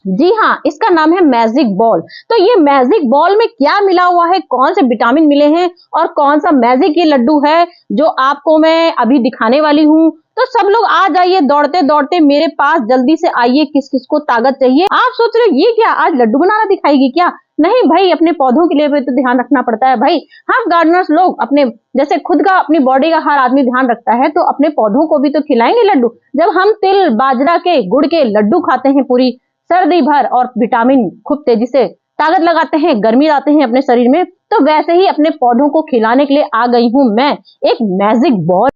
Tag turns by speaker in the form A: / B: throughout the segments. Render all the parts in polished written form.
A: जी हाँ, इसका नाम है मैजिक बॉल। तो ये मैजिक बॉल में क्या मिला हुआ है, कौन से विटामिन मिले हैं और कौन सा मैजिक ये लड्डू है जो आपको मैं अभी दिखाने वाली हूँ। तो सब लोग आ जाइए दौड़ते दौड़ते मेरे पास, जल्दी से आइए। किस किस को ताकत चाहिए? आप सोच रहे हो ये क्या, आज लड्डू बनाना दिखाएगी क्या? नहीं भाई, अपने पौधों के लिए भी तो ध्यान रखना पड़ता है भाई। हम गार्डनर्स लोग अपने जैसे खुद का, अपनी बॉडी का हर आदमी ध्यान रखता है, तो अपने पौधों को भी तो खिलाएंगे लड्डू। जब हम तिल बाजरा के गुड़ के लड्डू खाते हैं पूरी सर्दी भर और विटामिन खूब तेजी से ताकत लगाते हैं, गर्मी लाते हैं अपने शरीर में, तो वैसे ही अपने पौधों को खिलाने के लिए आ गई हूं मैं, एक मैजिक बॉल।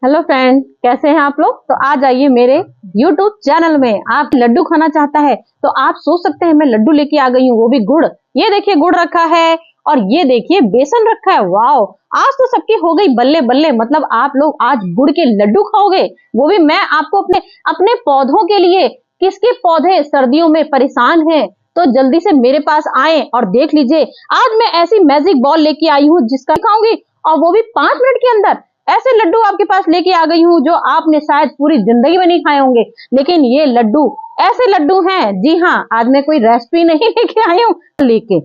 A: हेलो फ्रेंड, कैसे हैं आप लोग? तो आ जाइए मेरे YouTube चैनल में। आप लड्डू खाना चाहता है तो आप सोच सकते हैं मैं लड्डू लेके आ गई हूँ, वो भी गुड़। ये देखिए गुड़ रखा है और ये देखिए बेसन रखा है। वाओ, आज तो सबकी हो गई बल्ले बल्ले, मतलब आप लोग आज गुड़ के लड्डू खाओगे, वो भी मैं आपको अपने अपने पौधों के लिए। किसके पौधे सर्दियों में परेशान हैं तो जल्दी से मेरे पास आए और देख लीजिए। आज मैं ऐसी मैजिक बॉल लेके आई हूँ जिसका खाऊंगी, और वो भी 5 मिनट के अंदर। ऐसे लड्डू आपके पास लेके आ गई हूँ जो आपने शायद पूरी जिंदगी में नहीं खाए होंगे, लेकिन ये लड्डू ऐसे लड्डू हैं। जी हाँ, आज मैं कोई रेसिपी नहीं लेके आई हूँ लेके,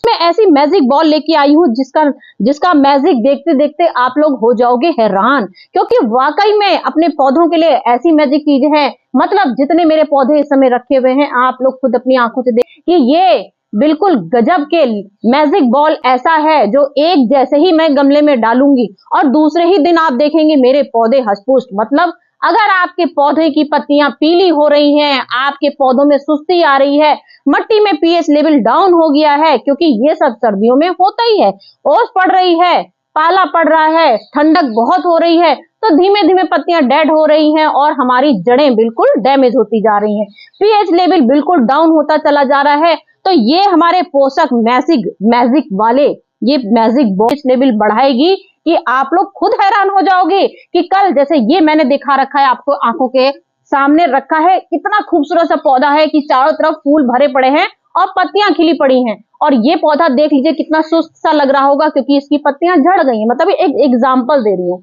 A: मैं ऐसी मैजिक बॉल लेके आई हूँ जिसका जिसका मैजिक देखते देखते आप लोग हो जाओगे हैरान, क्योंकि वाकई में अपने पौधों के लिए ऐसी मैजिक चीज है। मतलब जितने मेरे पौधे इस समय रखे हुए हैं, आप लोग खुद अपनी आंखों से देख कि ये बिल्कुल गजब के मैजिक बॉल ऐसा है जो एक जैसे ही मैं गमले में डालूंगी और दूसरे ही दिन आप देखेंगे मेरे पौधे हष्ट-पुष्ट। मतलब अगर आपके पौधे की पत्तियां पीली हो रही हैं, आपके पौधों में सुस्ती आ रही है, मट्टी में पीएच लेवल डाउन हो गया है, क्योंकि ये सब सर्दियों में होता ही है। ओस पड़ रही है, पाला पड़ रहा है, ठंडक बहुत हो रही है, तो धीमे धीमे पत्तियां डेड हो रही हैं और हमारी जड़ें बिल्कुल डैमेज होती जा रही हैं, पीएच लेवल बिल्कुल डाउन होता चला जा रहा है। तो ये हमारे पोषक मैजिक वाले ये मैजिक पीएच लेवल बढ़ाएगी कि आप लोग खुद हैरान हो जाओगे कि कल जैसे ये मैंने दिखा रखा है आपको, आंखों के सामने रखा है। इतना खूबसूरत सा पौधा है कि चारों तरफ फूल भरे पड़े हैं और पत्तियां खिली पड़ी हैं। और ये पौधा देख लीजिए कितना सुस्त सा लग रहा होगा, क्योंकि इसकी पत्तियां झड़ गई हैं। मतलब एक एग्जाम्पल दे रही हूँ।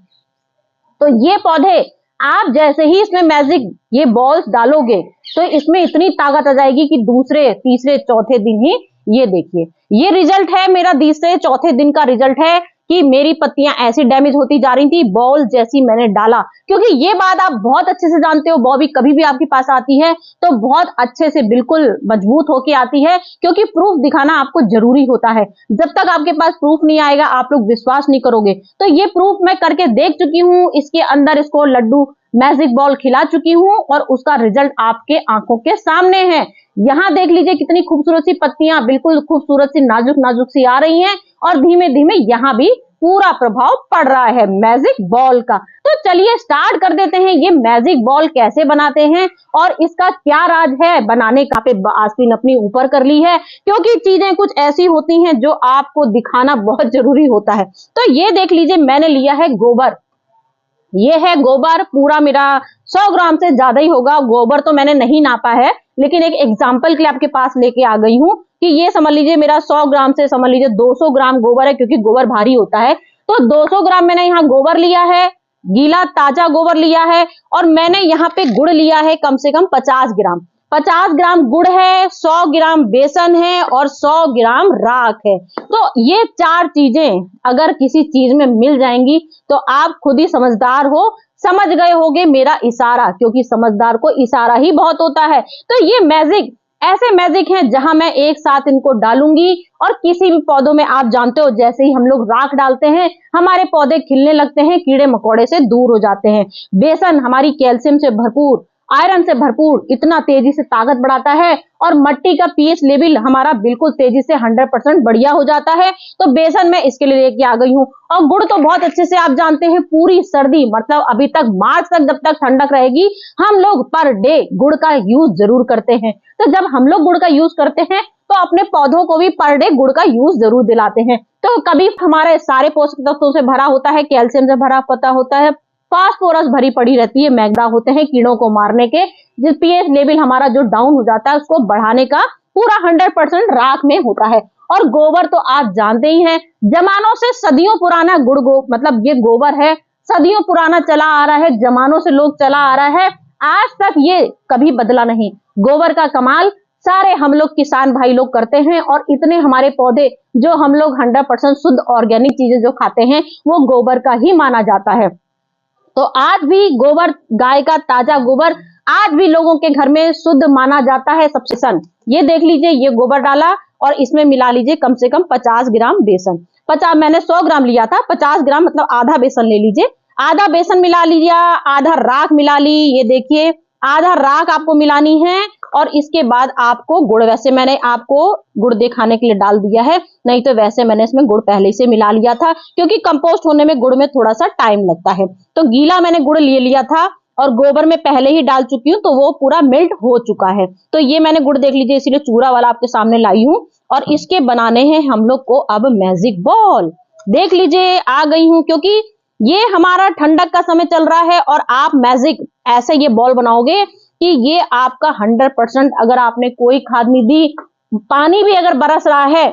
A: तो ये पौधे आप जैसे ही इसमें मैजिक ये बॉल्स डालोगे तो इसमें इतनी ताकत आ जाएगी कि दूसरे तीसरे चौथे दिन ही, ये देखिए ये रिजल्ट है मेरा, तीसरे चौथे दिन का रिजल्ट है कि मेरी पत्तियां ऐसी डैमेज होती जा रही थी बॉल जैसी मैंने डाला। क्योंकि ये बात आप बहुत अच्छे से जानते हो, बॉबी कभी भी आपके पास आती है तो बहुत अच्छे से बिल्कुल मजबूत होके आती है, क्योंकि प्रूफ दिखाना आपको जरूरी होता है। जब तक आपके पास प्रूफ नहीं आएगा आप लोग विश्वास नहीं करोगे। तो ये प्रूफ मैं करके देख चुकी हूँ, इसके अंदर इसको लड्डू मैजिक बॉल खिला चुकी हूँ और उसका रिजल्ट आपके आंखों के सामने है। यहाँ देख लीजिए कितनी खूबसूरत सी पत्तियां बिल्कुल खूबसूरत सी नाजुक नाजुक सी आ रही हैं और धीमे धीमे यहाँ भी पूरा प्रभाव पड़ रहा है मैजिक बॉल का। तो चलिए स्टार्ट कर देते हैं, ये मैजिक बॉल कैसे बनाते हैं और इसका क्या राज है बनाने का। पे आस्तीन अपनी ऊपर कर ली है, क्योंकि चीजें कुछ ऐसी होती हैं जो आपको दिखाना बहुत जरूरी होता है। तो ये देख लीजिए मैंने लिया है गोबर, ये है गोबर पूरा मेरा 100 ग्राम से ज्यादा ही होगा। गोबर तो मैंने नहीं नापा है, लेकिन एक एग्जाम्पल के लिए आपके पास लेके आ गई हूँ कि ये समझ लीजिए मेरा 100 ग्राम से समझ लीजिए 200 ग्राम गोबर है, क्योंकि गोबर भारी होता है। तो 200 ग्राम मैंने यहाँ गोबर लिया है, गीला ताजा गोबर लिया है, और मैंने यहाँ पे गुड़ लिया है कम से कम 50 ग्राम। 50 ग्राम गुड़ है, 100 ग्राम बेसन है और 100 ग्राम राख है। तो ये चार चीजें अगर किसी चीज में मिल जाएंगी तो आप खुद ही समझदार हो, समझ गए होगे मेरा इशारा, क्योंकि समझदार को इशारा ही बहुत होता है। तो ये मैजिक ऐसे मैजिक हैं जहां मैं एक साथ इनको डालूंगी और किसी भी पौधों में आप जानते हो जैसे ही हम लोग राख डालते हैं हमारे पौधे खिलने लगते हैं, कीड़े मकोड़े से दूर हो जाते हैं। बेसन हमारी कैल्शियम से भरपूर, आयरन से भरपूर, इतना तेजी से ताकत बढ़ाता है और मट्टी का पीएच लेवल हमारा बिल्कुल तेजी से 100% बढ़िया हो जाता है। तो बेसन मैं इसके लिए लेके आ गई हूँ। और गुड़ तो बहुत अच्छे से आप जानते हैं, पूरी सर्दी मतलब अभी तक मार्च तक जब तक ठंडक रहेगी हम लोग पर डे गुड़ का यूज जरूर करते हैं। तो जब हम लोग गुड़ का यूज करते हैं तो अपने पौधों को भी पर डे गुड़ का यूज जरूर दिलाते हैं। तो कभी हमारे सारे पोषक तत्वों से भरा होता है, कैल्शियम से भरा पता होता है, फास्फोरस भरी पड़ी रहती है, मैग्नीशियम होते हैं कीड़ों को मारने के, जिस पीएच लेवल हमारा जो डाउन हो जाता है उसको बढ़ाने का पूरा 100% राख में होता है। और गोबर तो आप जानते ही हैं, जमानों से सदियों पुराना मतलब ये गोबर है, सदियों पुराना चला आ रहा है, जमानों से लोग चला आ रहा है। आज तक ये कभी बदला नहीं। गोबर का कमाल सारे हम लोग किसान भाई लोग करते हैं, और इतने हमारे पौधे जो हम लोग 100% शुद्ध ऑर्गेनिक चीजें जो खाते हैं वो गोबर का ही माना जाता है। तो आज भी गोबर, गाय का ताजा गोबर आज भी लोगों के घर में शुद्ध माना जाता है सबसे सन। ये देख लीजिए, ये गोबर डाला और इसमें मिला लीजिए कम से कम 50 ग्राम बेसन। 50, मैंने 100 ग्राम लिया था, 50 ग्राम मतलब आधा बेसन ले लीजिए। आधा बेसन मिला लिया, आधा राख मिला ली, ये देखिए आधा राख आपको मिलानी है। और इसके बाद आपको गुड़, वैसे मैंने आपको गुड़ दिखाने के लिए डाल दिया है, नहीं तो वैसे मैंने इसमें गुड़ पहले से मिला लिया था, क्योंकि कंपोस्ट होने में गुड़ में थोड़ा सा टाइम लगता है। तो गीला मैंने गुड़ ले लिया था और गोबर में पहले ही डाल चुकी हूँ, तो वो पूरा मेल्ट हो चुका है। तो ये मैंने गुड़ देख लीजिए, इसीलिए चूरा वाला आपके सामने लाई हूँ। और इसके बनाने हैं हम लोग को अब मैजिक बॉल। देख लीजिए आ गई हूँ, क्योंकि ये हमारा ठंडक का समय चल रहा है और आप मैजिक ऐसे ये बॉल बनाओगे कि ये आपका 100%, अगर आपने कोई खाद नहीं दी, पानी भी अगर बरस रहा है,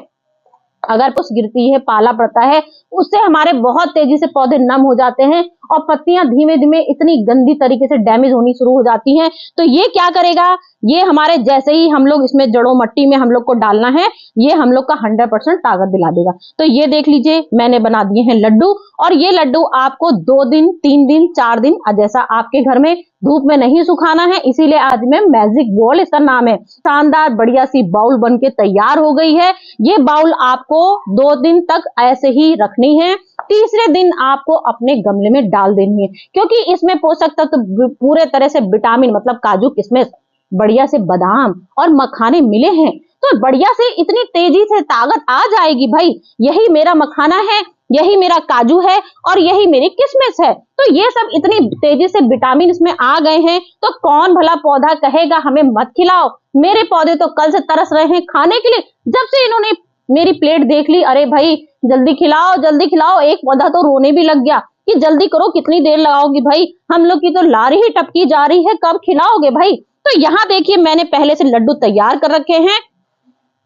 A: अगर कुछ गिरती है, पाला पड़ता है, उससे हमारे बहुत तेजी से पौधे नम हो जाते हैं और पत्तियां धीमे धीमे इतनी गंदी तरीके से डैमेज होनी शुरू हो जाती हैं। तो ये क्या करेगा, ये हमारे जैसे ही हम लोग इसमें जड़ों मट्टी में हम लोग को डालना है, ये हम लोग का 100% ताकत दिला देगा। तो ये देख लीजिए मैंने बना दिए हैं लड्डू, और ये लड्डू आपको 2 दिन 3 दिन 4 दिन जैसा आपके घर में धूप में नहीं सुखाना है, इसीलिए आज में मैजिक बॉल इसका नाम है। शानदार बढ़िया सी बाउल बनके तैयार हो गई है। ये बाउल आपको 2 दिन तक ऐसे ही रखनी है, तीसरे दिन आपको अपने गमले में डाल देनी है, क्योंकि इसमें पोषक तत्व पूरे तरह से विटामिन, मतलब काजू किशमिश, बढ़िया से बादाम और मखाने मिले हैं, तो बढ़िया से इतनी तेजी से ताकत आ जाएगी भाई। यही मेरा मखाना है, यही मेरा काजू है और यही मेरी किशमिश है। तो ये सब इतनी तेजी से विटामिन इसमें आ गए हैं, तो कौन भला पौधा कहेगा हमें मत खिलाओ। मेरे पौधे तो कल से तरस रहे हैं खाने के लिए, जब से इन्होंने मेरी प्लेट देख ली, अरे भाई जल्दी खिलाओ जल्दी खिलाओ। एक पौधा तो रोने भी लग गया कि जल्दी करो, कितनी देर लगाओगी भाई, हम लोग की तो लारी ही टपकी जा रही है, कब खिलाओगे भाई। तो यहाँ देखिए मैंने पहले से लड्डू तैयार कर रखे हैं।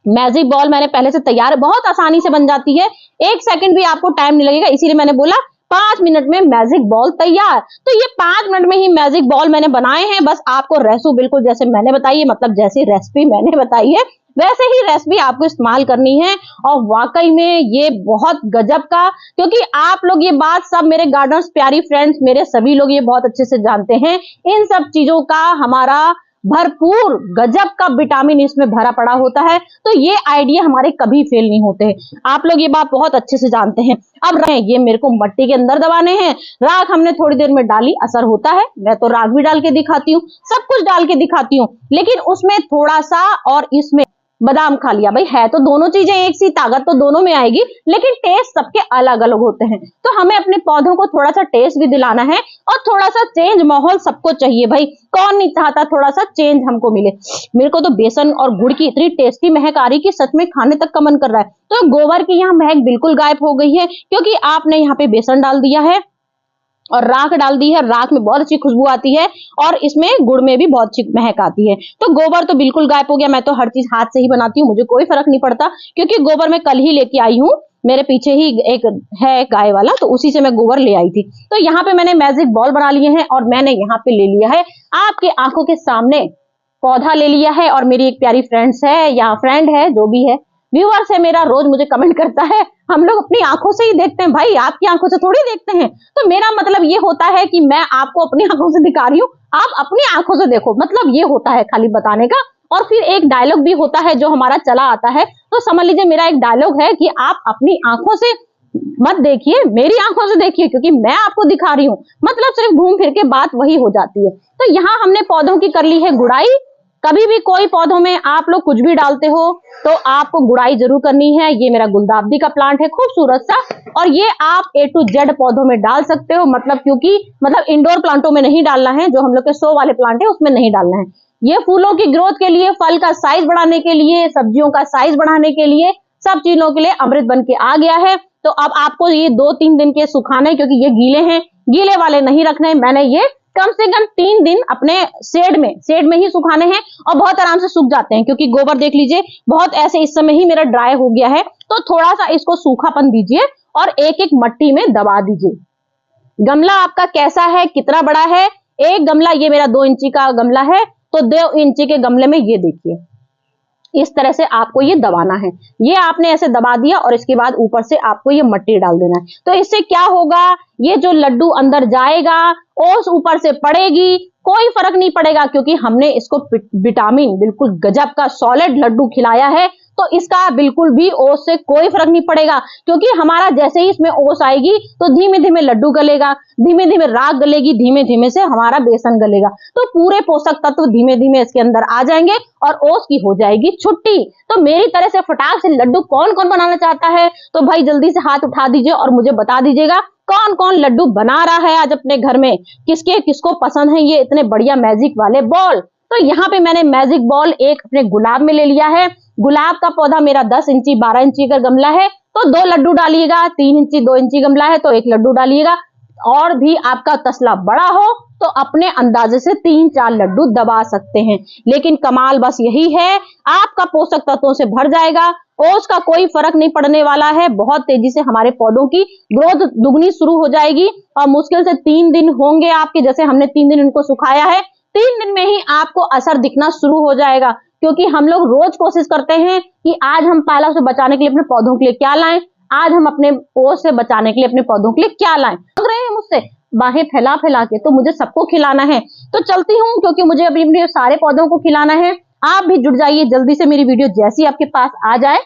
A: मैजिक बॉल मैंने पहले से तैयार है, बहुत आसानी से बन जाती है, 1 सेकंड भी आपको टाइम नहीं लगेगा, इसीलिए मैंने बोला 5 मिनट में मैजिक बॉल तैयार। तो ये 5 मिनट में ही मैजिक बॉल मैंने बनाए हैं। बस आपको रेसिपी बिल्कुल जैसे मैंने बताई है, मतलब जैसी रेसिपी मैंने बताई है वैसे ही रेसिपी आपको इस्तेमाल करनी है। और वाकई में ये बहुत गजब का, क्योंकि आप लोग ये बात, सब मेरे गार्डन्स प्यारी फ्रेंड्स, मेरे सभी लोग ये बहुत अच्छे से जानते हैं, इन सब चीजों का हमारा भरपूर गजब का विटामिन इसमें भरा पड़ा होता है। तो ये आइडिया हमारे कभी फेल नहीं होते हैं, आप लोग ये बात बहुत अच्छे से जानते हैं। अब ये मेरे को मट्टी के अंदर दबाने हैं। राख हमने थोड़ी देर में डाली, असर होता है, मैं तो राख भी डाल के दिखाती हूँ, सब कुछ डाल के दिखाती हूँ, लेकिन उसमें थोड़ा सा और इसमें बादाम खा लिया। भाई है तो दोनों चीजें एक सी, ताकत तो दोनों में आएगी, लेकिन टेस्ट सबके अलग अलग होते हैं। तो हमें अपने पौधों को थोड़ा सा टेस्ट भी दिलाना है और थोड़ा सा चेंज माहौल सबको चाहिए भाई, कौन नहीं चाहता थोड़ा सा चेंज हमको मिले। मेरे को तो बेसन और गुड़ की इतनी टेस्टी महक आ रही कि सच में खाने तक का मन कर रहा है। तो गोबर की यहाँ महक बिल्कुल गायब हो गई है, क्योंकि आपने यहाँ पे बेसन डाल दिया है और राख डाल दी है। राख में बहुत अच्छी खुशबू आती है और इसमें गुड़ में भी बहुत अच्छी महक आती है। तो गोबर तो बिल्कुल गायब हो गया। मैं तो हर चीज हाथ से ही बनाती हूँ, मुझे कोई फर्क नहीं पड़ता, क्योंकि गोबर मैं कल ही लेके आई हूँ, मेरे पीछे ही एक है गाय वाला, तो उसी से मैं गोबर ले आई थी। तो यहाँ पे मैंने मैजिक बॉल बना लिए हैं और मैंने यहाँ पे ले लिया है आपके आंखों के सामने पौधा ले लिया है। और मेरी एक प्यारी फ्रेंड्स है या फ्रेंड है, जो भी है, व्यूअर्स है मेरा, रोज मुझे कमेंट करता है, हम लोग अपनी आंखों से ही देखते हैं भाई, आपकी आंखों से थोड़ी देखते हैं। तो मेरा मतलब ये होता है कि मैं आपको अपनी आंखों से दिखा रही हूँ, आप अपनी आंखों से देखो, मतलब ये होता है खाली बताने का। और फिर एक डायलॉग भी होता है जो हमारा चला आता है, तो समझ लीजिए मेरा एक डायलॉग है कि आप अपनी आंखों से मत देखिए, मेरी आंखों से देखिए, क्योंकि मैं आपको दिखा रही हूँ, मतलब सिर्फ घूम फिर के बात वही हो जाती है। तो यहाँ हमने पौधों की कर ली है गुड़ाई। कभी भी कोई पौधों में आप लोग कुछ भी डालते हो तो आपको गुड़ाई जरूर करनी है। ये मेरा गुलदाउदी का प्लांट है खूबसूरत सा, और ये आप A to Z पौधों में डाल सकते हो, मतलब क्योंकि इंडोर प्लांटों में नहीं डालना है, जो हम लोग के शो वाले प्लांट है उसमें नहीं डालना है। ये फूलों की ग्रोथ के लिए, फल का साइज बढ़ाने के लिए, सब्जियों का साइज बढ़ाने के लिए, सब चीजों के लिए अमृत बन के आ गया है। तो अब आपको ये 2-3 दिन के सुखाने, क्योंकि ये गीले हैं, गीले वाले नहीं रखने। मैंने ये कम से कम 3 दिन अपने शेड में ही सुखाने हैं और बहुत आराम से सूख जाते हैं, क्योंकि गोबर देख लीजिए बहुत ऐसे इस समय ही मेरा ड्राई हो गया है। तो थोड़ा सा इसको सूखापन दीजिए और एक एक मट्टी में दबा दीजिए। गमला आपका कैसा है, कितना बड़ा है, एक गमला, ये मेरा 2 इंची का गमला है, तो 2 इंची के गमले में ये देखिए इस तरह से आपको ये दबाना है। ये आपने ऐसे दबा दिया और इसके बाद ऊपर से आपको ये मिट्टी डाल देना है। तो इससे क्या होगा, ये जो लड्डू अंदर जाएगा, ओस ऊपर से पड़ेगी, कोई फर्क नहीं पड़ेगा, क्योंकि हमने इसको विटामिन बिल्कुल गजब का सॉलिड लड्डू खिलाया है। तो इसका बिल्कुल भी ओस से कोई फर्क नहीं पड़ेगा, क्योंकि हमारा जैसे ही इसमें ओस आएगी तो धीमे धीमे लड्डू गलेगा, धीमे धीमे राख गलेगी, धीमे धीमे से हमारा बेसन गलेगा। तो पूरे पोषक तत्व धीमे धीमे इसके अंदर आ जाएंगे और ओस की हो जाएगी छुट्टी। तो मेरी तरह से फटाक से लड्डू कौन कौन बनाना चाहता है, तो भाई जल्दी से हाथ उठा दीजिए और मुझे बता दीजिएगा कौन कौन लड्डू बना रहा है आज अपने घर में, किसके किसको पसंद है ये इतने बढ़िया मैजिक वाले बॉल। तो यहाँ पे मैंने मैजिक बॉल एक अपने गुलाब में ले लिया है। गुलाब का पौधा मेरा 10 इंची 12 इंची का गमला है, तो 2 लड्डू डालिएगा। 3 इंची 2 इंची गमला है तो 1 लड्डू डालिएगा। और भी आपका तसला बड़ा हो तो अपने अंदाजे से 3-4 लड्डू दबा सकते हैं। लेकिन कमाल बस यही है, आपका पोषक तत्वों से भर जाएगा, ओस का कोई फर्क नहीं पड़ने वाला है। बहुत तेजी से हमारे पौधों की ग्रोथ दुगनी शुरू हो जाएगी और मुश्किल से 3 दिन होंगे आपके, जैसे हमने 3 दिन इनको सुखाया है, 3 दिन में ही आपको असर दिखना शुरू हो जाएगा। क्योंकि हम लोग रोज कोशिश करते हैं कि आज हम पाला से बचाने के लिए अपने पौधों के लिए क्या लाएं, आज हम अपने ओस से बचाने के लिए अपने पौधों के लिए क्या लाएं। मांग रहे हैं मुझसे बाहें फैला फैला के, तो मुझे सबको खिलाना है, तो चलती हूँ, क्योंकि मुझे अभी अपने सारे पौधों को खिलाना है। आप भी जुड़ जाइए जल्दी से, मेरी वीडियो जैसी आपके पास आ जाए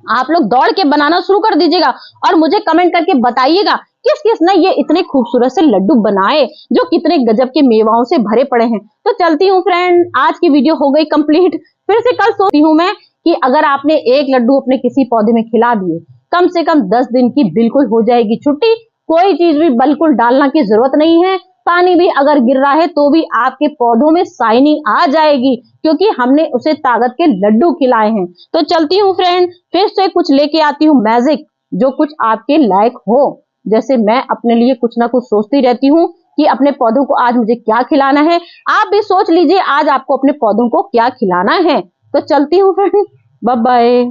A: आप लोग दौड़ के बनाना शुरू कर दीजिएगा और मुझे कमेंट करके बताइएगा किस किस ने ये इतने खूबसूरत से लड्डू बनाए जो कितने गजब के मेवाओं से भरे पड़े हैं। तो चलती हूँ फ्रेंड, आज की वीडियो हो गई कंप्लीट। फिर से कल सोचती हूँ मैं कि अगर आपने 1 लड्डू अपने किसी पौधे में खिला दिए, कम से कम 10 दिन की बिल्कुल हो जाएगी छुट्टी। कोई चीज भी बिल्कुल डालना की जरूरत नहीं है, पानी भी अगर गिर रहा है तो भी आपके पौधों में शाइनिंग आ जाएगी, क्योंकि हमने उसे ताकत के लड्डू खिलाए हैं। तो चलती हूँ फ्रेंड, फिर से कुछ लेके आती हूँ मैजिक, जो कुछ आपके लायक हो। जैसे मैं अपने लिए कुछ ना कुछ सोचती रहती हूँ कि अपने पौधों को आज मुझे क्या खिलाना है, आप भी सोच लीजिए आज आपको अपने पौधों को क्या खिलाना है। तो चलती हूँ फ्रेंड, बाय बाय।